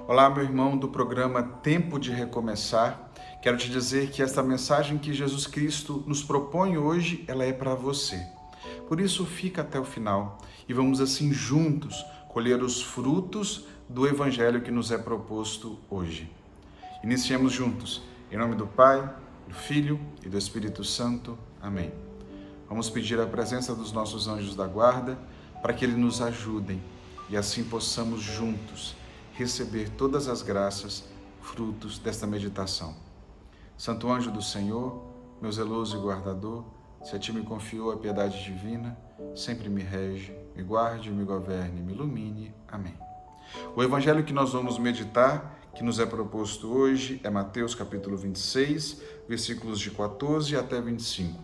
Olá, meu irmão do programa Tempo de Recomeçar. Quero te dizer que esta mensagem que Jesus Cristo nos propõe hoje, ela é para você. Por isso, fica até o final e vamos assim juntos colher os frutos do Evangelho que nos é proposto hoje. Iniciemos juntos. Em nome do Pai, do Filho e do Espírito Santo. Amém. Vamos pedir a presença dos nossos anjos da guarda para que eles nos ajudem e assim possamos juntos receber todas as graças, frutos desta meditação. Santo anjo do Senhor, meu zeloso e guardador, se a ti me confiou a piedade divina, sempre me rege, me guarde, me governe, me ilumine. Amém. O evangelho que nós vamos meditar, que nos é proposto hoje, é Mateus capítulo 26, versículos de 14 até 25.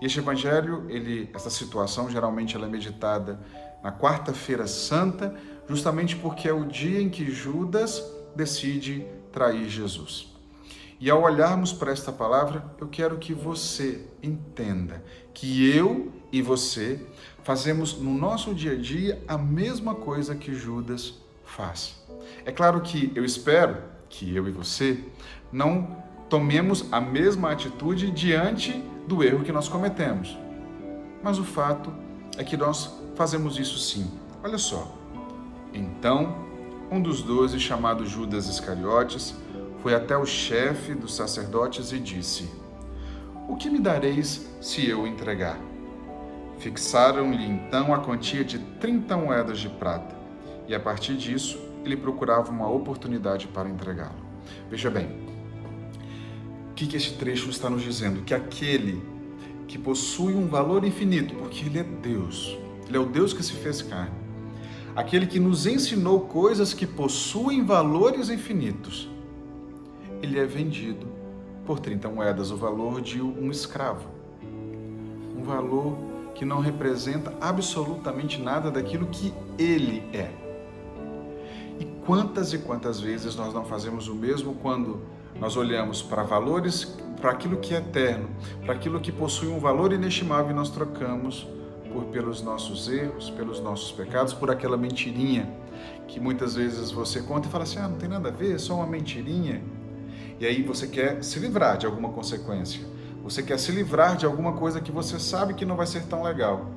E este evangelho, essa situação, geralmente ela é meditada na quarta-feira santa, justamente porque é o dia em que Judas decide trair Jesus. E ao olharmos para esta palavra, eu quero que você entenda que eu e você fazemos no nosso dia a dia a mesma coisa que Judas faz. É claro que eu espero que eu e você não tomemos a mesma atitude diante do erro que nós cometemos. Mas o fato é que nós fazemos isso sim. Olha só. Então, um dos 12, chamado Judas Iscariotes, foi até o chefe dos sacerdotes e disse: "O que me dareis se eu o entregar?" Fixaram-lhe então a quantia de 30 moedas de prata, e a partir disso ele procurava uma oportunidade para entregá-lo. Veja bem, o que este trecho está nos dizendo? Que aquele que possui um valor infinito, porque ele é Deus, ele é o Deus que se fez carne, aquele que nos ensinou coisas que possuem valores infinitos, ele é vendido por 30 moedas, o valor de um escravo. Um valor que não representa absolutamente nada daquilo que ele é. E quantas vezes nós não fazemos o mesmo quando nós olhamos para valores, para aquilo que é eterno, para aquilo que possui um valor inestimável e nós trocamos pelos nossos erros, pelos nossos pecados, por aquela mentirinha que muitas vezes você conta e fala assim, não tem nada a ver, é só uma mentirinha. E aí você quer se livrar de alguma consequência, você quer se livrar de alguma coisa que você sabe que não vai ser tão legal.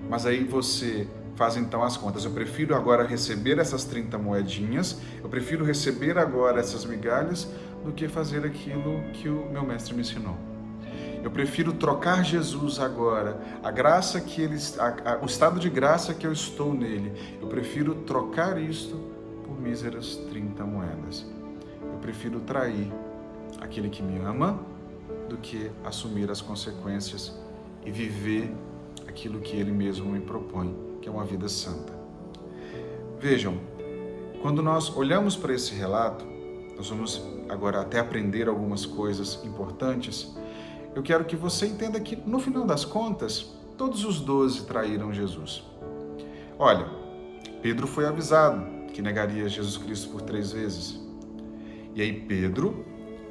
Mas aí você faz então as contas, eu prefiro agora receber essas 30 moedinhas, eu prefiro receber agora essas migalhas do que fazer aquilo que o meu mestre me ensinou. Eu prefiro trocar Jesus agora, a graça que o estado de graça que eu estou nele, eu prefiro trocar isto por míseras 30 moedas. Eu prefiro trair aquele que me ama do que assumir as consequências e viver aquilo que ele mesmo me propõe, que é uma vida santa. Vejam, quando nós olhamos para esse relato, nós vamos agora até aprender algumas coisas importantes. Eu quero que você entenda que, no final das contas, todos os 12 traíram Jesus. Olha, Pedro foi avisado que negaria Jesus Cristo por 3 vezes. E aí Pedro,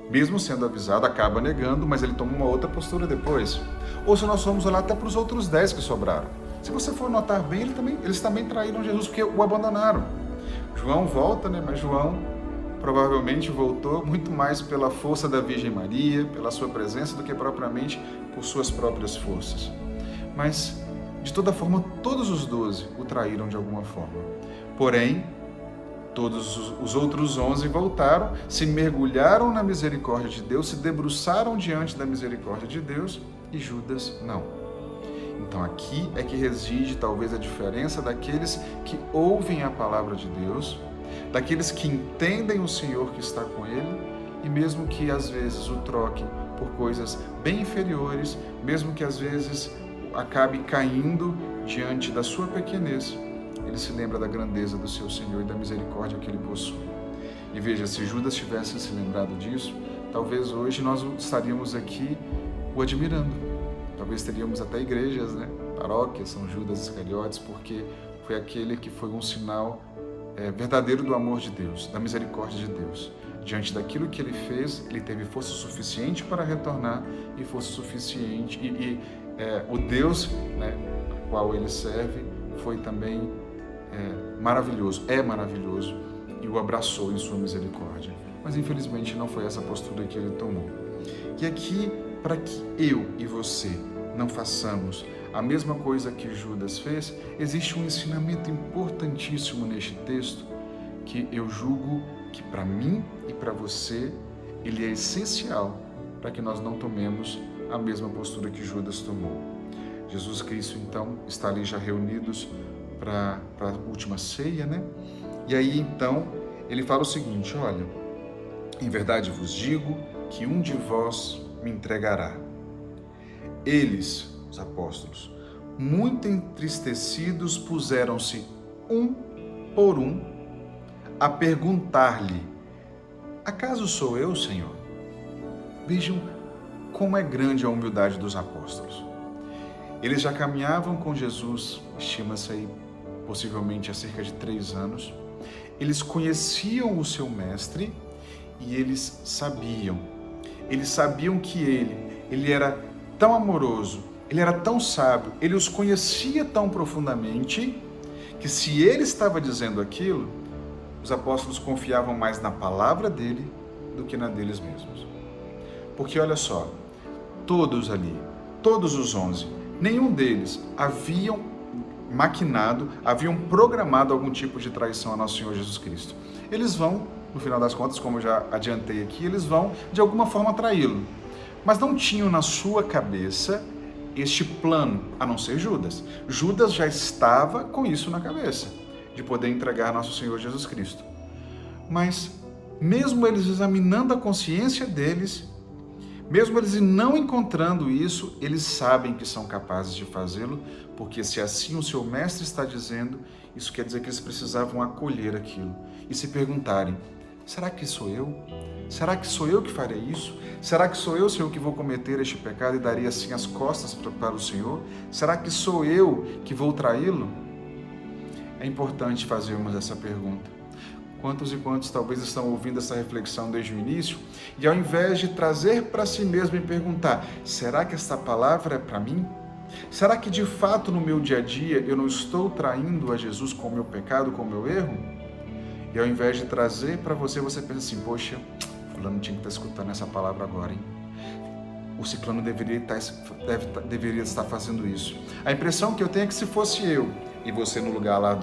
mesmo sendo avisado, acaba negando, mas ele toma uma outra postura depois. Ou se nós formos olhar até para os outros 10 que sobraram. Se você for notar bem, eles também traíram Jesus porque o abandonaram. João volta, mas João provavelmente voltou muito mais pela força da Virgem Maria, pela sua presença, do que propriamente por suas próprias forças. Mas, de toda forma, todos os 12 o traíram de alguma forma. Porém, todos os outros 11 voltaram, se mergulharam na misericórdia de Deus, se debruçaram diante da misericórdia de Deus, e Judas não. Então aqui é que reside talvez a diferença daqueles que ouvem a palavra de Deus, daqueles que entendem o Senhor que está com ele, e mesmo que às vezes o troquem por coisas bem inferiores, mesmo que às vezes acabe caindo diante da sua pequenez, ele se lembra da grandeza do seu Senhor e da misericórdia que ele possui. E veja, se Judas tivesse se lembrado disso, talvez hoje nós estaríamos aqui o admirando. Talvez teríamos até igrejas, paróquias, São Judas Iscariotes, porque foi aquele que foi um sinal verdadeiro do amor de Deus, da misericórdia de Deus. Diante daquilo que ele fez, ele teve força suficiente para retornar e força suficiente, o Deus ao qual ele serve foi também maravilhoso, é maravilhoso e o abraçou em sua misericórdia. Mas infelizmente não foi essa postura que ele tomou. E aqui, para que eu e você não façamos a mesma coisa que Judas fez, existe um ensinamento importantíssimo neste texto que eu julgo que para mim e para você ele é essencial para que nós não tomemos a mesma postura que Judas tomou. Jesus Cristo então está ali já reunidos para a última ceia, né? E aí então ele fala o seguinte: olha, em verdade vos digo que um de vós me entregará. Eles, os apóstolos, muito entristecidos, puseram-se um por um a perguntar-lhe: acaso sou eu, Senhor? Vejam como é grande a humildade dos apóstolos. Eles já caminhavam com Jesus, estima-se aí, possivelmente há cerca de 3 anos. Eles conheciam o seu mestre e eles sabiam que ele era tão amoroso, ele era tão sábio, ele os conhecia tão profundamente, que se ele estava dizendo aquilo, os apóstolos confiavam mais na palavra dele do que na deles mesmos. Porque olha só, todos ali, todos os 11, nenhum deles haviam maquinado, haviam programado algum tipo de traição a nosso Senhor Jesus Cristo. Eles vão, no final das contas, como eu já adiantei aqui, eles vão de alguma forma traí-lo. Mas não tinham na sua cabeça este plano, a não ser Judas. Judas já estava com isso na cabeça, de poder entregar nosso Senhor Jesus Cristo. Mas, mesmo eles examinando a consciência deles, mesmo eles não encontrando isso, eles sabem que são capazes de fazê-lo, porque se assim o seu mestre está dizendo, isso quer dizer que eles precisavam acolher aquilo e se perguntarem: será que sou eu? Será que sou eu que farei isso? Será que sou eu, Senhor, que vou cometer este pecado e darei assim as costas para o Senhor? Será que sou eu que vou traí-lo? É importante fazermos essa pergunta. Quantos e quantos talvez estão ouvindo essa reflexão desde o início e ao invés de trazer para si mesmo e perguntar: será que esta palavra é para mim? Será que de fato no meu dia a dia eu não estou traindo a Jesus com o meu pecado, com o meu erro? E ao invés de trazer para você, você pensa assim: poxa, fulano tinha que estar escutando essa palavra agora, hein? O ciclano deveria estar fazendo isso. A impressão que eu tenho é que se fosse eu e você no lugar lá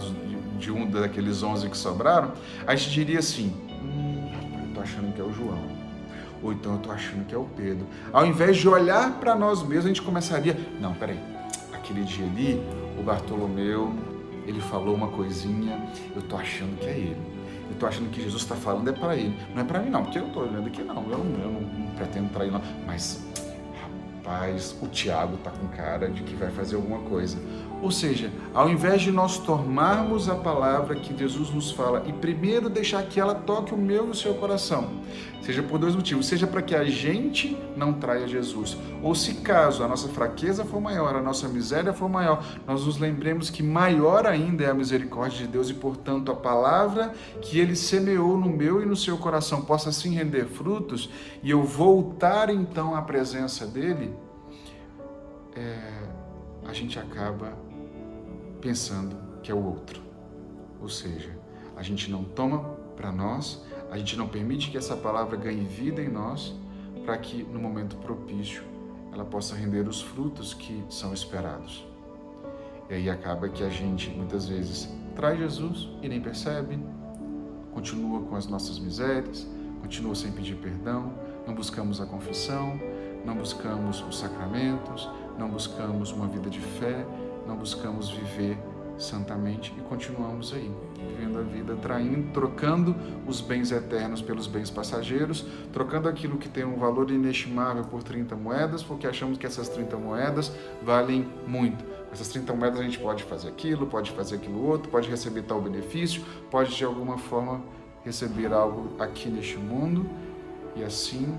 de um daqueles 11 que sobraram, a gente diria assim: eu tô achando que é o João, ou então eu tô achando que é o Pedro. Ao invés de olhar para nós mesmos, a gente começaria: não, peraí, aquele dia ali, o Bartolomeu, ele falou uma coisinha, eu tô achando que é ele. Eu tô achando que Jesus está falando é para ele, não é para mim não, porque eu tô olhando aqui não, eu não pretendo trair não, mas rapaz, o Tiago tá com cara de que vai fazer alguma coisa. Ou seja, ao invés de nós tomarmos a palavra que Jesus nos fala e primeiro deixar que ela toque o meu e o seu coração, seja por 2 motivos, seja para que a gente não traia Jesus, ou se caso a nossa fraqueza for maior, a nossa miséria for maior, nós nos lembremos que maior ainda é a misericórdia de Deus e, portanto, a palavra que Ele semeou no meu e no seu coração possa assim render frutos e eu voltar então à presença dEle, a gente acaba pensando que é o outro. Ou seja, a gente não toma para nós, a gente não permite que essa palavra ganhe vida em nós, para que no momento propício ela possa render os frutos que são esperados. E aí acaba que a gente muitas vezes traz Jesus e nem percebe, continua com as nossas misérias, continua sem pedir perdão, não buscamos a confissão, não buscamos os sacramentos, não buscamos uma vida de fé, não buscamos viver santamente e continuamos aí, vivendo a vida, traindo, trocando os bens eternos pelos bens passageiros, trocando aquilo que tem um valor inestimável por 30 moedas, porque achamos que essas 30 moedas valem muito. Essas 30 moedas a gente pode fazer aquilo outro, pode receber tal benefício, pode de alguma forma receber algo aqui neste mundo e assim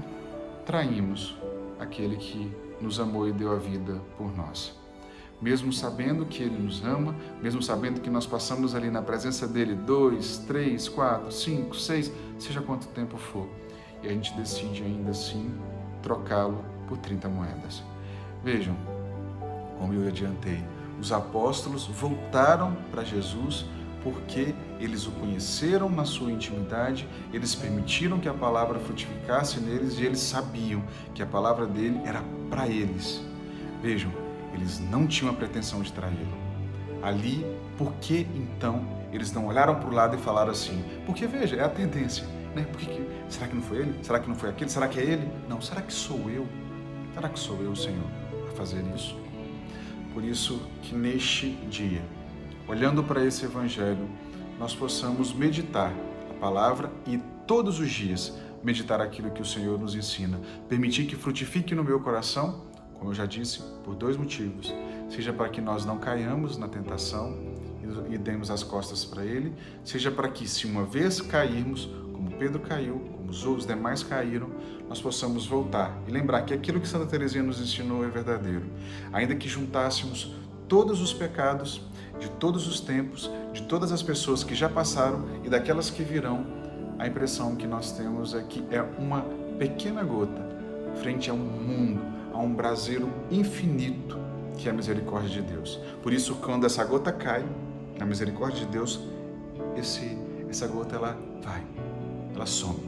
traímos aquele que nos amou e deu a vida por nós. Mesmo sabendo que Ele nos ama, mesmo sabendo que nós passamos ali na presença dEle 2, 3, 4, 5, 6, seja quanto tempo for, e a gente decide ainda assim trocá-lo por 30 moedas. Vejam, como eu adiantei, os apóstolos voltaram para Jesus porque eles o conheceram na sua intimidade, eles permitiram que a palavra frutificasse neles e eles sabiam que a palavra dele era para eles. Vejam, eles não tinham a pretensão de traí-lo. Ali, por que então eles não olharam para o lado e falaram assim? Porque veja, é a tendência, né? Será que não foi ele? Será que não foi aquele? Será que é ele? Não, será que sou eu? Será que sou eu, Senhor, a fazer isso? Por isso que neste dia, olhando para esse evangelho, nós possamos meditar a palavra e todos os dias meditar aquilo que o Senhor nos ensina. Permitir que frutifique no meu coração, como eu já disse, por 2 motivos. Seja para que nós não caiamos na tentação e demos as costas para ele, seja para que, se uma vez cairmos, como Pedro caiu, como os demais caíram, nós possamos voltar e lembrar que aquilo que Santa Teresinha nos ensinou é verdadeiro. Ainda que juntássemos todos os pecados de todos os tempos, de todas as pessoas que já passaram e daquelas que virão, a impressão que nós temos é que é uma pequena gota frente a um mundo, a um braseiro infinito que é a misericórdia de Deus. Por isso, quando essa gota cai, na misericórdia de Deus, essa gota ela some,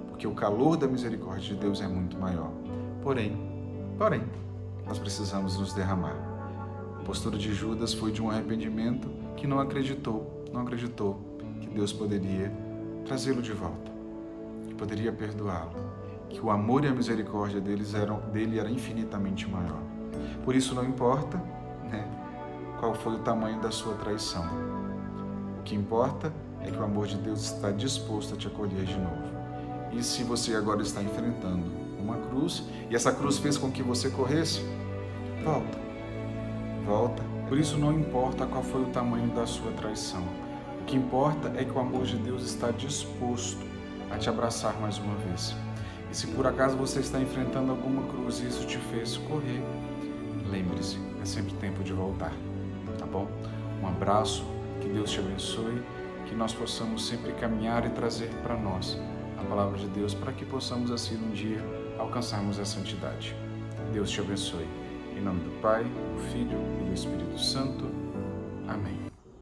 porque o calor da misericórdia de Deus é muito maior. Porém, nós precisamos nos derramar. A postura de Judas foi de um arrependimento que não acreditou que Deus poderia trazê-lo de volta, que poderia perdoá-lo, que o amor e a misericórdia dele era infinitamente maior. Por isso não importa, né, qual foi o tamanho da sua traição. O que importa é que o amor de Deus está disposto a te acolher de novo. E se você agora está enfrentando uma cruz, e essa cruz fez com que você corresse, volta. Por isso não importa qual foi o tamanho da sua traição. O que importa é que o amor de Deus está disposto a te abraçar mais uma vez. E se por acaso você está enfrentando alguma cruz e isso te fez correr, lembre-se, é sempre tempo de voltar, tá bom? Um abraço, que Deus te abençoe, que nós possamos sempre caminhar e trazer para nós a palavra de Deus, para que possamos assim um dia alcançarmos a santidade. Deus te abençoe. Em nome do Pai, do Filho e do Espírito Santo. Amém.